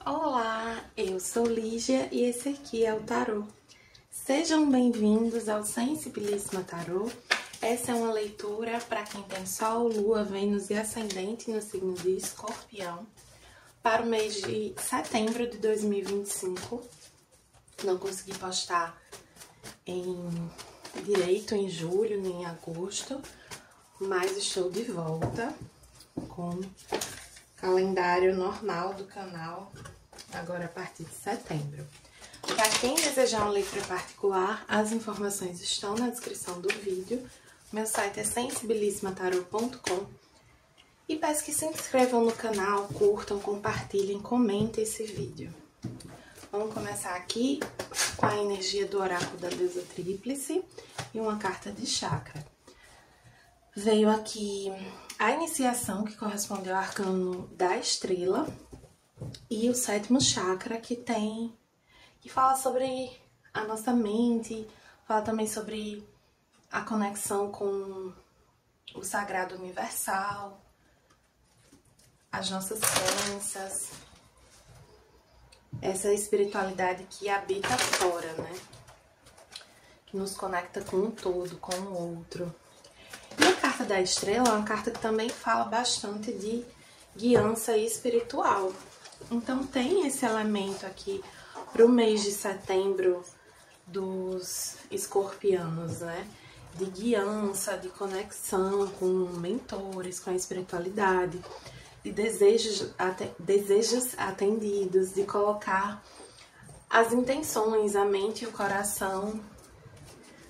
Olá, eu sou Lígia e esse aqui é o Tarô. Sejam bem-vindos ao Sensibilíssima Tarô. Essa é uma leitura para quem tem Sol, Lua, Vênus e Ascendente no signo de Escorpião para o mês de setembro de 2025. Não consegui postar direito em julho nem em agosto, mas estou de volta com calendário normal do canal, agora a partir de setembro. Para quem desejar uma leitura particular, as informações estão na descrição do vídeo. Meu site é sensibilissimataroto.com e peço que se inscrevam no canal, curtam, compartilhem, comentem esse vídeo. Vamos começar aqui com a energia do oráculo da deusa tríplice e uma carta de chakra. Veio aqui a iniciação, que corresponde ao arcano da estrela, e o sétimo chakra, que fala sobre a nossa mente, fala também sobre a conexão com o sagrado universal, as nossas crenças, essa espiritualidade que habita fora, né? Que nos conecta com o todo, com o outro. E a carta da estrela é uma carta que também fala bastante de guiança espiritual. Então tem esse elemento aqui para o mês de setembro dos escorpianos, né? De guiança, de conexão com mentores, com a espiritualidade, de desejos atendidos, de colocar as intenções, a mente e o coração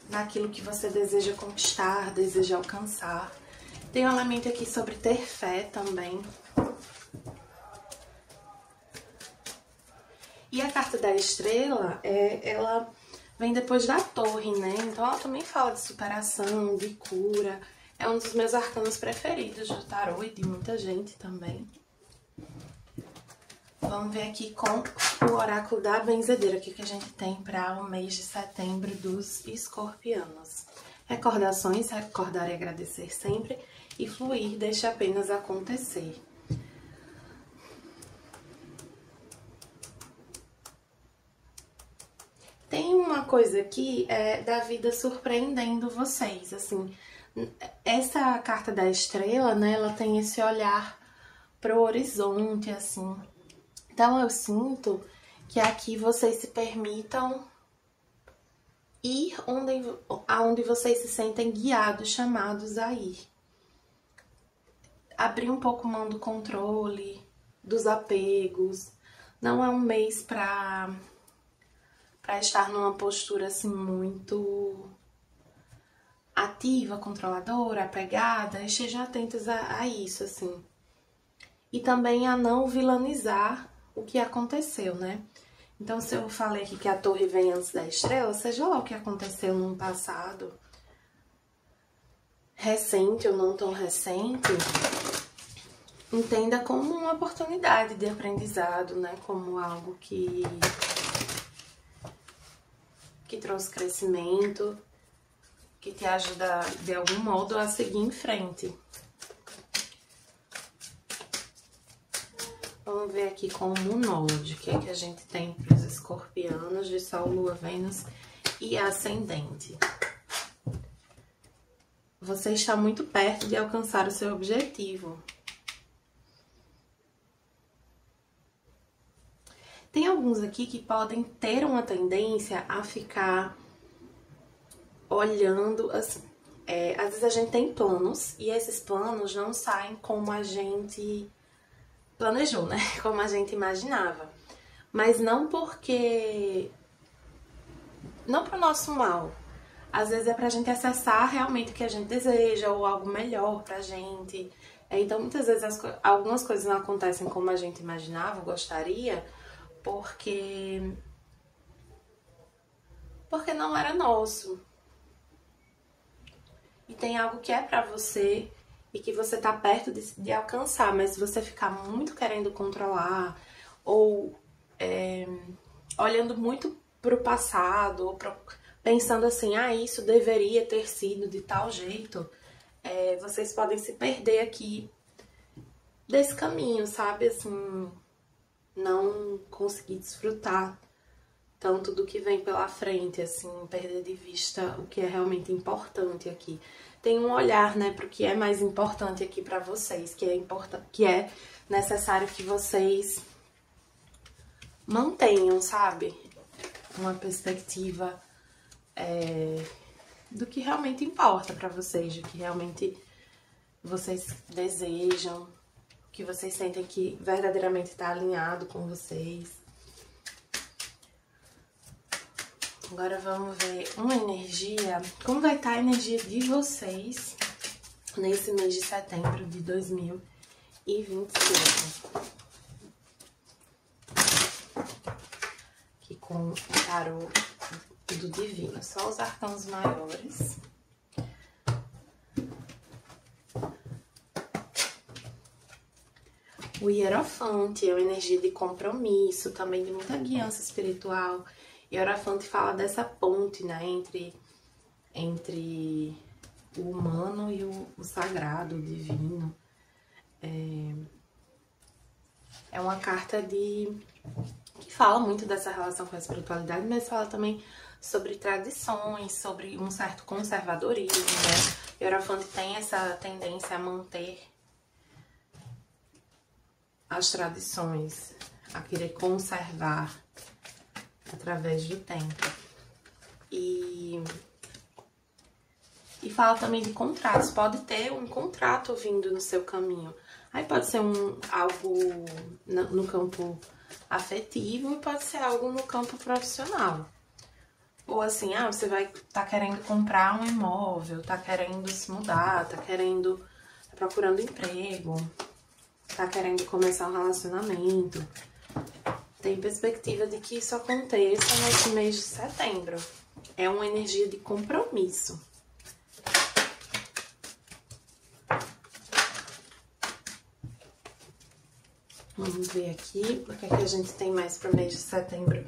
naquilo que você deseja conquistar, deseja alcançar. Tem um elemento aqui sobre ter fé também. E a carta da estrela, ela vem depois da torre, né? Então ela também fala de superação, de cura. É um dos meus arcanos preferidos do tarô e de muita gente também. Vamos ver aqui com o oráculo da benzedeira, o que a gente tem para o mês de setembro dos escorpianos. Recordações, recordar e agradecer sempre, e fluir, deixe apenas acontecer. Tem uma coisa aqui da vida surpreendendo vocês, assim. Essa carta da estrela, né, ela tem esse olhar pro horizonte, assim. Então eu sinto que aqui vocês se permitam ir aonde vocês se sentem guiados, chamados a ir. Abrir um pouco mão do controle, dos apegos. Não é um mês para estar numa postura assim muito ativa, controladora, apegada. Estejam atentos a isso, assim. E também a não vilanizar o que aconteceu, né? Então, se eu falei aqui que a torre vem antes da estrela, seja lá o que aconteceu no passado, recente ou não tão recente, entenda como uma oportunidade de aprendizado, né? Como algo que trouxe crescimento, que te ajuda de algum modo a seguir em frente. Vamos ver aqui com o Moonlord, o que é que a gente tem para os escorpianos de Sol, Lua, Vênus e Ascendente. Você está muito perto de alcançar o seu objetivo. Tem alguns aqui que podem ter uma tendência a ficar olhando assim. Às vezes a gente tem planos e esses planos não saem como a gente planejou, né? Como a gente imaginava. Mas não porque... não pro nosso mal. Às vezes é pra gente acessar realmente o que a gente deseja ou algo melhor pra gente. Então, muitas vezes algumas coisas não acontecem como a gente imaginava, gostaria, porque não era nosso. E tem algo que é pra você e que você tá perto de alcançar, mas se você ficar muito querendo controlar ou olhando muito pro passado, ou pensando assim, isso deveria ter sido de tal jeito, vocês podem se perder aqui desse caminho, sabe? Assim, não conseguir desfrutar tanto do que vem pela frente, assim, perder de vista o que é realmente importante aqui. Tem um olhar, né, pro que é mais importante aqui pra vocês, que é necessário que vocês mantenham, sabe? Uma perspectiva do que realmente importa pra vocês, do que realmente vocês desejam, que vocês sentem que verdadeiramente tá alinhado com vocês. Agora vamos ver uma energia, como vai estar a energia de vocês nesse mês de setembro de 2025. Aqui com o tarô do divino, só os arcanos maiores. O Hierofante é uma energia de compromisso, também de muita guiança espiritual. E o Hierofante fala dessa ponte, né, entre o humano e o sagrado, o divino. É uma carta que fala muito dessa relação com a espiritualidade, mas fala também sobre tradições, sobre um certo conservadorismo, né? O Hierofante tem essa tendência a manter as tradições, a querer conservar através do tempo. E fala também de contratos. Pode ter um contrato vindo no seu caminho. Aí pode ser algo no campo afetivo e pode ser algo no campo profissional. Ou assim, você vai tá querendo comprar um imóvel, tá querendo se mudar, tá procurando emprego, tá querendo começar um relacionamento. Tem perspectiva de que isso aconteça nesse mês de setembro. É uma energia de compromisso. Vamos ver aqui o que é que a gente tem mais para o mês de setembro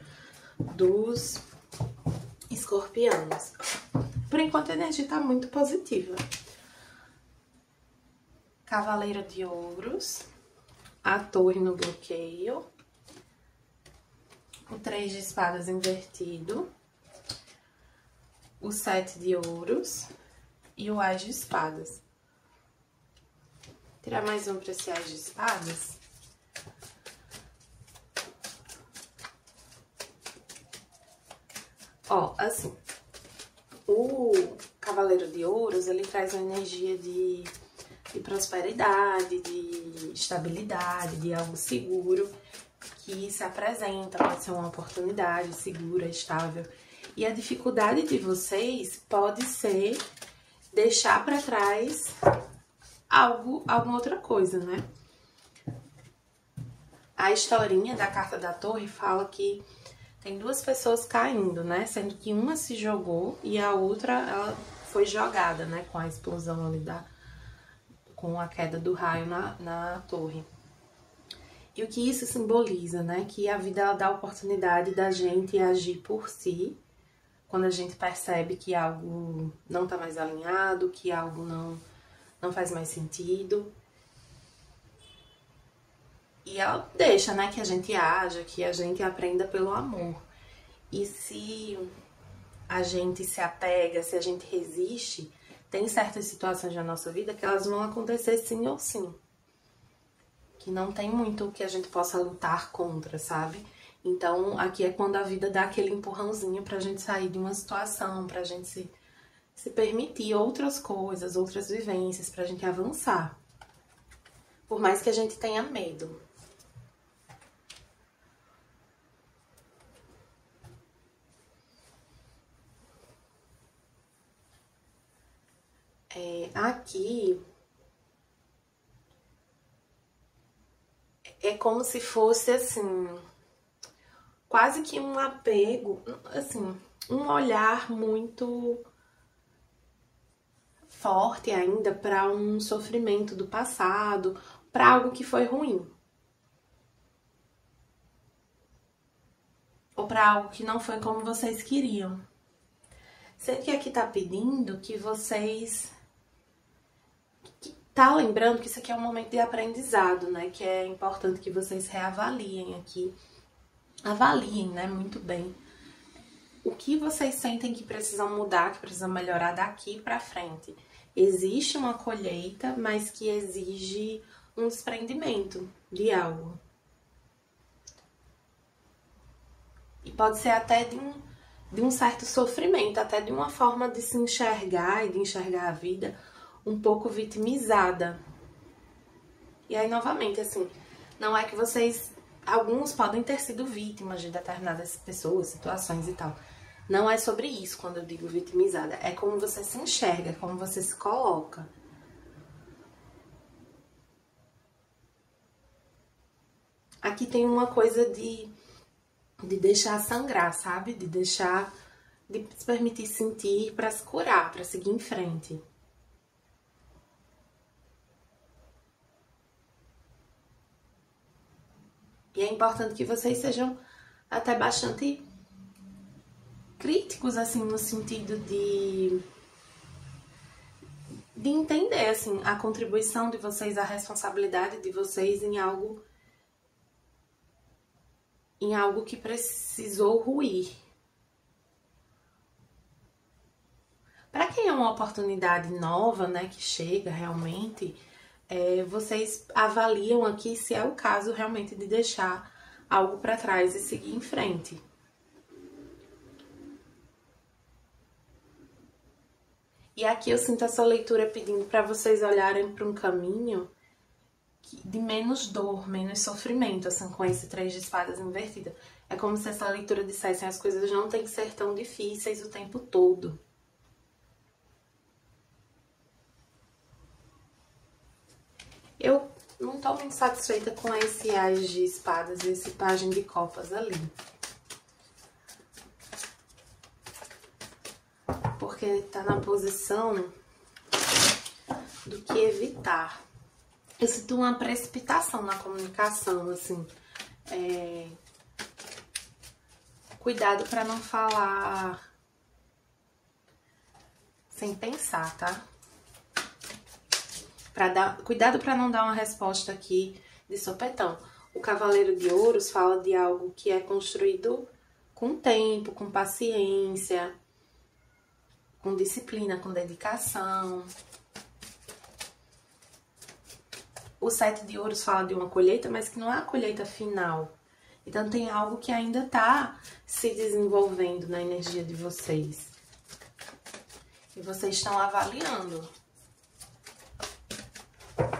dos escorpianos. Por enquanto a energia tá muito positiva. Cavaleiro de Ouros, a Torre no bloqueio, o 3 de espadas invertido, o 7 de ouros e o As de espadas. Vou tirar mais um para esse As de espadas. Ó, assim, o Cavaleiro de Ouros, ele traz uma energia de prosperidade, de estabilidade, de algo seguro que se apresenta, pode ser uma oportunidade segura, estável. E a dificuldade de vocês pode ser deixar para trás alguma outra coisa, né? A historinha da carta da Torre fala que tem duas pessoas caindo, né? Sendo que uma se jogou e a outra ela foi jogada, né? Com a explosão ali com a queda do raio na torre. E o que isso simboliza, né? Que a vida ela dá a oportunidade da gente agir por si, quando a gente percebe que algo não tá mais alinhado, que algo não faz mais sentido. E ela deixa, né, que a gente haja, que a gente aprenda pelo amor. E se a gente se apega, se a gente resiste, tem certas situações na nossa vida que elas vão acontecer sim ou sim. Que não tem muito o que a gente possa lutar contra, sabe? Então, aqui é quando a vida dá aquele empurrãozinho pra gente sair de uma situação, pra gente se permitir outras coisas, outras vivências, pra gente avançar. Por mais que a gente tenha medo. Aqui é como se fosse assim, quase que um apego, assim, um olhar muito forte ainda para um sofrimento do passado, para algo que foi ruim. Ou para algo que não foi como vocês queriam. Sendo que aqui tá pedindo que vocês tá lembrando que isso aqui é um momento de aprendizado, né? Que é importante que vocês reavaliem aqui avaliem, né, muito bem o que vocês sentem que precisam mudar, que precisam melhorar daqui pra frente. Existe uma colheita, mas que exige um desprendimento de algo. E pode ser até de um certo sofrimento, até de uma forma de se enxergar e de enxergar a vida um pouco vitimizada. E aí, novamente, assim, não é que vocês... Alguns podem ter sido vítimas de determinadas pessoas, situações e tal. Não é sobre isso quando eu digo vitimizada. É como você se enxerga, como você se coloca. Aqui tem uma coisa de deixar sangrar, sabe? De se permitir sentir pra se curar, pra seguir em frente. E é importante que vocês sejam até bastante críticos, assim, no sentido de entender, assim, a contribuição de vocês, a responsabilidade de vocês em algo que precisou ruir. Para quem é uma oportunidade nova, né, que chega realmente, vocês avaliam aqui se é o caso realmente de deixar algo para trás e seguir em frente. E aqui eu sinto essa leitura pedindo para vocês olharem para um caminho de menos dor, menos sofrimento, assim, com esse 3 de espadas invertida. É como se essa leitura dissesse: as coisas não têm que ser tão difíceis o tempo todo. Eu não tô muito satisfeita com esse Ás de espadas e esse Pajem de copas ali. Porque tá na posição do que evitar. Eu sinto uma precipitação na comunicação, assim. Cuidado pra não falar sem pensar, tá? Cuidado pra não dar uma resposta aqui de sopetão. O Cavaleiro de Ouros fala de algo que é construído com tempo, com paciência, com disciplina, com dedicação. O 7 de Ouros fala de uma colheita, mas que não é a colheita final. Então tem algo que ainda tá se desenvolvendo na energia de vocês. E vocês estão avaliando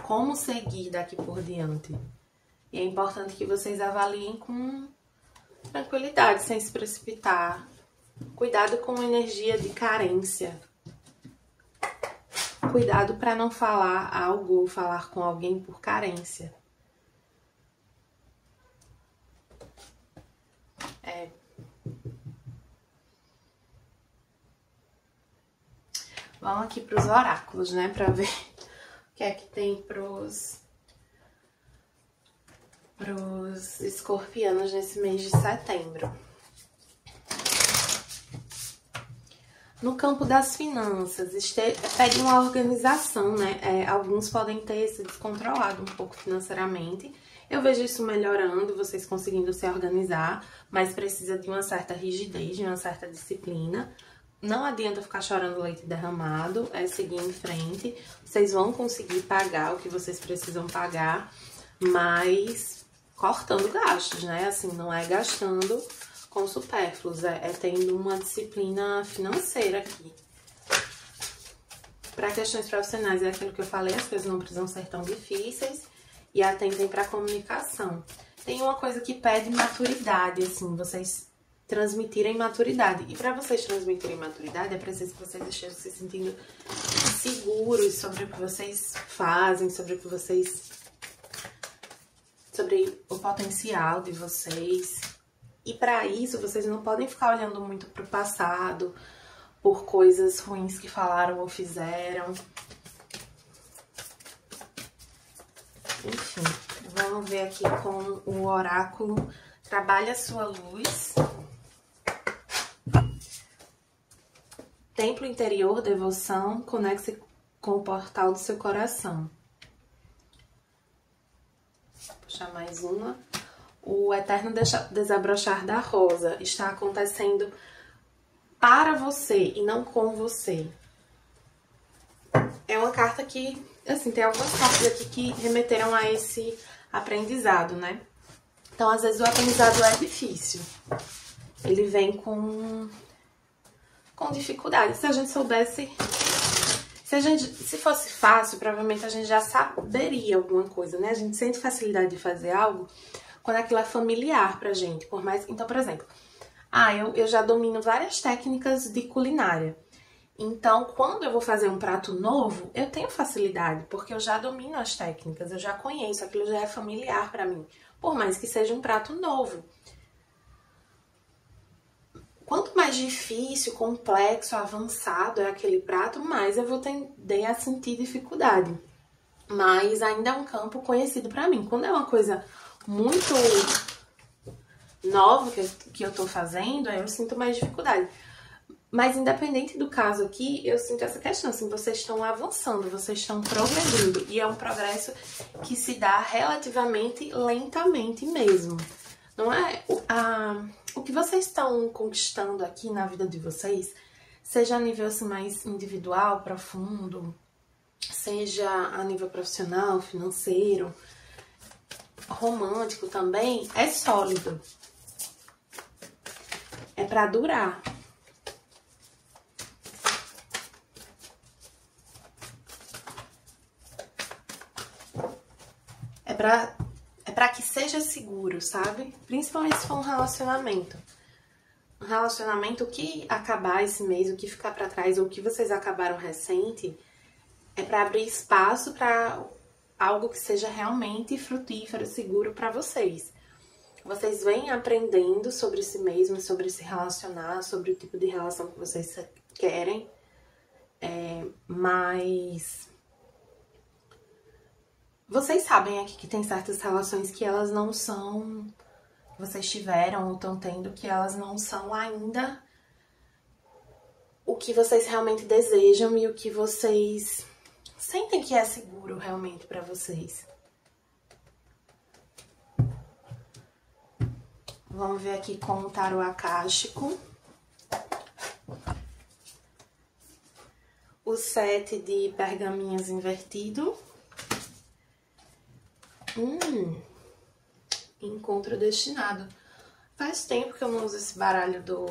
como seguir daqui por diante. E é importante que vocês avaliem com tranquilidade, sem se precipitar. Cuidado com energia de carência. Cuidado para não falar algo ou falar com alguém por carência. Vamos aqui para os oráculos, né? Para ver o que é que tem pros escorpianos nesse mês de setembro. No campo das finanças, pede uma organização, né? Alguns podem ter se descontrolado um pouco financeiramente. Eu vejo isso melhorando, vocês conseguindo se organizar, mas precisa de uma certa rigidez, de uma certa disciplina. Não adianta ficar chorando leite derramado, é seguir em frente. Vocês vão conseguir pagar o que vocês precisam pagar, mas cortando gastos, né? Assim, não é gastando com supérfluos, é tendo uma disciplina financeira aqui. Para questões profissionais, é aquilo que eu falei, as coisas não precisam ser tão difíceis e atentem para a comunicação. Tem uma coisa que pede maturidade, assim, vocês transmitirem maturidade. E para vocês transmitirem maturidade, é preciso que vocês estejam se sentindo seguros sobre o que vocês fazem, sobre o potencial de vocês. E para isso, vocês não podem ficar olhando muito pro passado, por coisas ruins que falaram ou fizeram. Enfim, vamos ver aqui com o oráculo. Trabalhe a sua luz. Templo interior, devoção, conecte-se com o portal do seu coração. Vou puxar mais uma. o eterno desabrochar da rosa está acontecendo para você e não com você. É uma carta que, assim, tem algumas cartas aqui que remeteram a esse aprendizado, né? Então, às vezes, o aprendizado é difícil. Ele vem com dificuldade. Se a gente soubesse... Se fosse fácil, provavelmente a gente já saberia alguma coisa, né? A gente sente facilidade de fazer algo quando aquilo é familiar pra gente. Por mais... Então, por exemplo, eu já domino várias técnicas de culinária. Então, quando eu vou fazer um prato novo, eu tenho facilidade, porque eu já domino as técnicas, eu já conheço, aquilo já é familiar pra mim, por mais que seja um prato novo. Quanto mais difícil, complexo, avançado é aquele prato, mais eu vou tender a sentir dificuldade. Mas ainda é um campo conhecido pra mim. Quando é uma coisa muito nova que eu tô fazendo, aí eu sinto mais dificuldade. Mas independente do caso aqui, eu sinto essa questão, assim, vocês estão avançando, vocês estão progredindo. E é um progresso que se dá relativamente lentamente mesmo. Não é... O que vocês estão conquistando aqui na vida de vocês, seja a nível assim, mais individual, profundo, seja a nível profissional, financeiro, romântico também, é sólido. É pra durar. É pra que seja seguro, sabe? Principalmente se for um relacionamento. Um relacionamento que acabar esse mês, o que ficar pra trás, ou o que vocês acabaram recente, é pra abrir espaço pra algo que seja realmente frutífero, seguro pra vocês. Vocês vêm aprendendo sobre si mesmo, sobre se relacionar, sobre o tipo de relação que vocês querem, mas... Vocês sabem aqui que tem certas relações que elas não são... Vocês tiveram ou estão tendo, que elas não são ainda o que vocês realmente desejam e o que vocês sentem que é seguro realmente pra vocês. Vamos ver aqui com o tarô acástico. O 7 de pergaminhos invertido. Encontro destinado. Faz tempo que eu não uso esse baralho do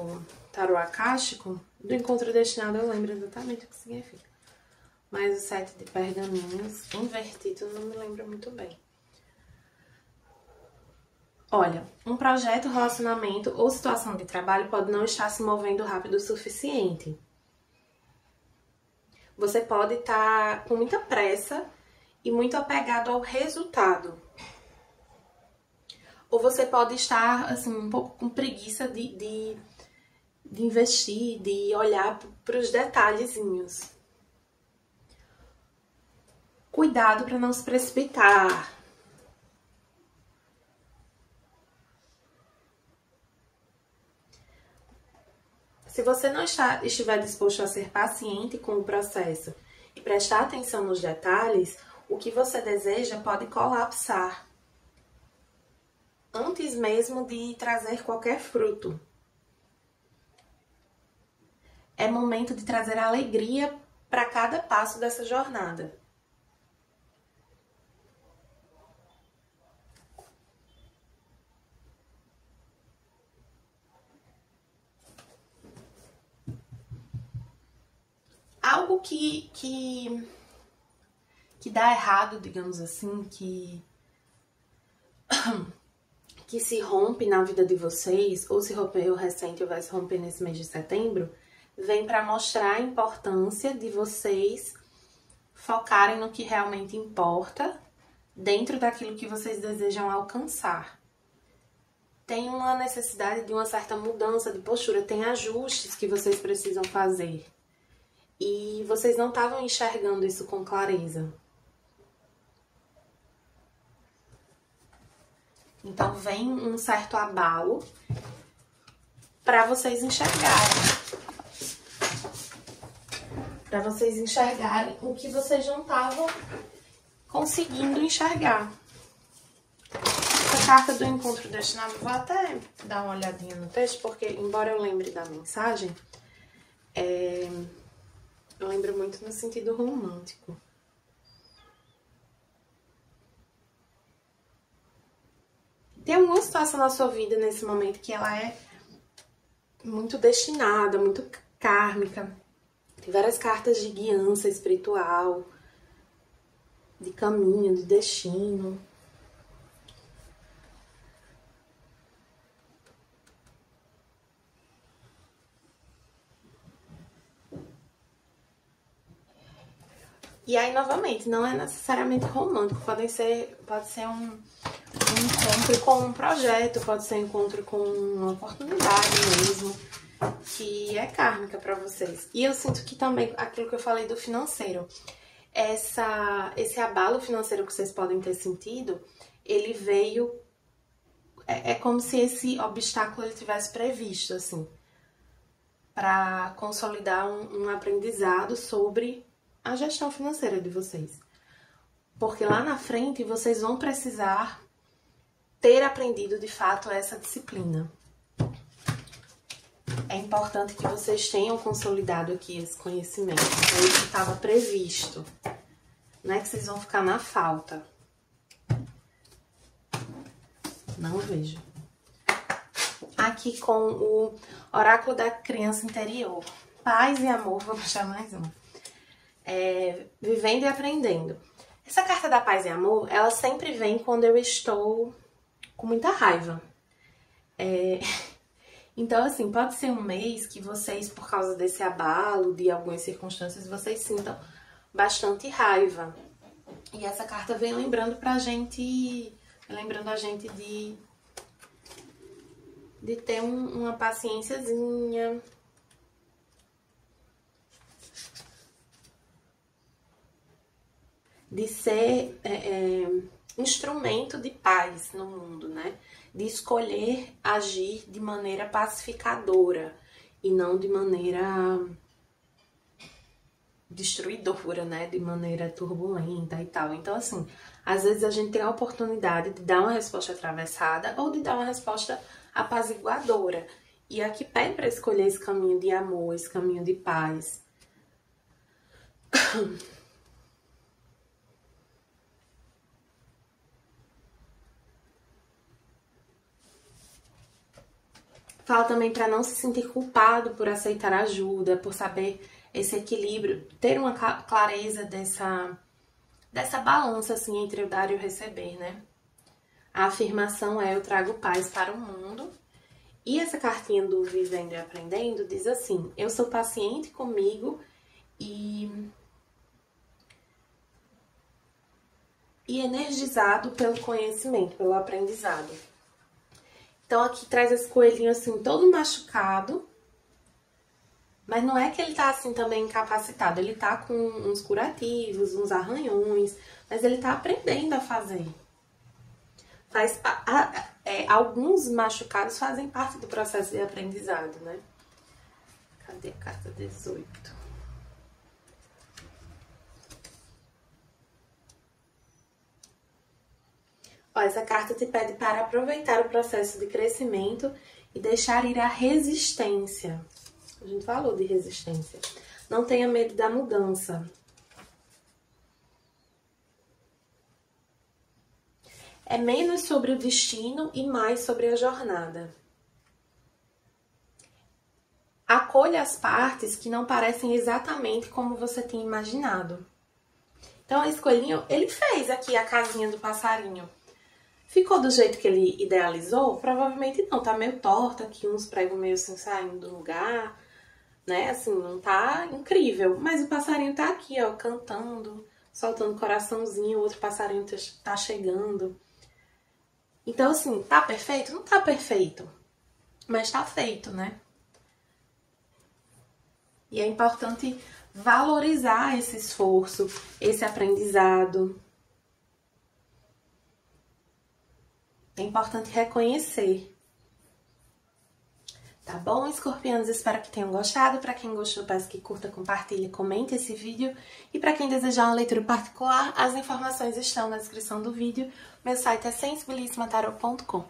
tarô acástico. Do encontro destinado eu lembro exatamente o que significa. Mas o 7 de pergaminhos invertido não me lembro muito bem. Olha, um projeto, relacionamento ou situação de trabalho pode não estar se movendo rápido o suficiente. Você pode estar com muita pressa e muito apegado ao resultado. Ou você pode estar, assim, um pouco com preguiça de investir, de olhar para os detalhezinhos. Cuidado para não se precipitar. Se você não estiver disposto a ser paciente com o processo e prestar atenção nos detalhes, o que você deseja pode colapsar antes mesmo de trazer qualquer fruto. É momento de trazer alegria para cada passo dessa jornada. Algo que dá errado, digamos assim, que se rompe na vida de vocês, ou se rompeu recente ou vai se romper nesse mês de setembro, vem para mostrar a importância de vocês focarem no que realmente importa, dentro daquilo que vocês desejam alcançar. Tem uma necessidade de uma certa mudança de postura, tem ajustes que vocês precisam fazer. E vocês não estavam enxergando isso com clareza. Então vem um certo abalo para vocês enxergarem. Para vocês enxergarem o que vocês não estavam conseguindo enxergar. Essa carta do encontro destinado, vou até dar uma olhadinha no texto, porque embora eu lembre da mensagem, eu lembro muito no sentido romântico. Tem alguma situação na sua vida nesse momento que ela é muito destinada, muito kármica. Tem várias cartas de guiança espiritual, de caminho, de destino. E aí, novamente, não é necessariamente romântico, pode ser um encontro com um projeto, pode ser um encontro com uma oportunidade mesmo, que é kármica pra vocês. E eu sinto que também, aquilo que eu falei do financeiro, esse abalo financeiro que vocês podem ter sentido, ele veio, é como se esse obstáculo ele tivesse previsto, assim, pra consolidar um aprendizado sobre a gestão financeira de vocês. Porque lá na frente vocês vão precisar ter aprendido de fato essa disciplina. É importante que vocês tenham consolidado aqui esse conhecimento. Então, isso estava previsto. Não é que vocês vão ficar na falta. Não vejo. Aqui com o oráculo da criança interior. Paz e amor, vou puxar mais um. Vivendo e aprendendo. Essa carta da paz e amor, ela sempre vem quando eu estou com muita raiva. Então, assim, pode ser um mês que vocês, por causa desse abalo de algumas circunstâncias, vocês sintam bastante raiva. E essa carta vem lembrando a gente de ter uma paciênciazinha. De ser instrumento de paz no mundo, né? De escolher agir de maneira pacificadora e não de maneira destruidora, né? De maneira turbulenta e tal. Então, assim, às vezes a gente tem a oportunidade de dar uma resposta atravessada ou de dar uma resposta apaziguadora. E aqui pede para escolher esse caminho de amor, esse caminho de paz. Fala também para não se sentir culpado por aceitar ajuda, por saber esse equilíbrio, ter uma clareza dessa balança assim entre o dar e o receber, né? A afirmação é: eu trago paz para o mundo. E essa cartinha do Vivendo e Aprendendo diz assim: eu sou paciente comigo e energizado pelo conhecimento, pelo aprendizado. Então aqui traz esse coelhinho assim, todo machucado. Mas não é que ele tá assim também incapacitado. Ele tá com uns curativos, uns arranhões. Mas ele tá aprendendo a fazer. Alguns machucados fazem parte do processo de aprendizado, né? Cadê a carta 18? Ó, essa carta te pede para aproveitar o processo de crescimento e deixar ir a resistência. A gente falou de resistência. Não tenha medo da mudança. É menos sobre o destino e mais sobre a jornada. Acolha as partes que não parecem exatamente como você tinha imaginado. Então, esse coelhinho, ele fez aqui a casinha do passarinho. Ficou do jeito que ele idealizou? Provavelmente não, tá meio torta aqui, uns pregos meio assim saindo do lugar, né? Assim, não tá incrível. Mas o passarinho tá aqui, ó, cantando, soltando coraçãozinho, o outro passarinho tá chegando. Então, assim, tá perfeito? Não tá perfeito, mas tá feito, né? E é importante valorizar esse esforço, esse aprendizado. É importante reconhecer. Tá bom, escorpianos? Espero que tenham gostado. Pra quem gostou, peço que curta, compartilhe, comente esse vídeo. E pra quem desejar uma leitura particular, as informações estão na descrição do vídeo. Meu site é sensibilismatarot.com.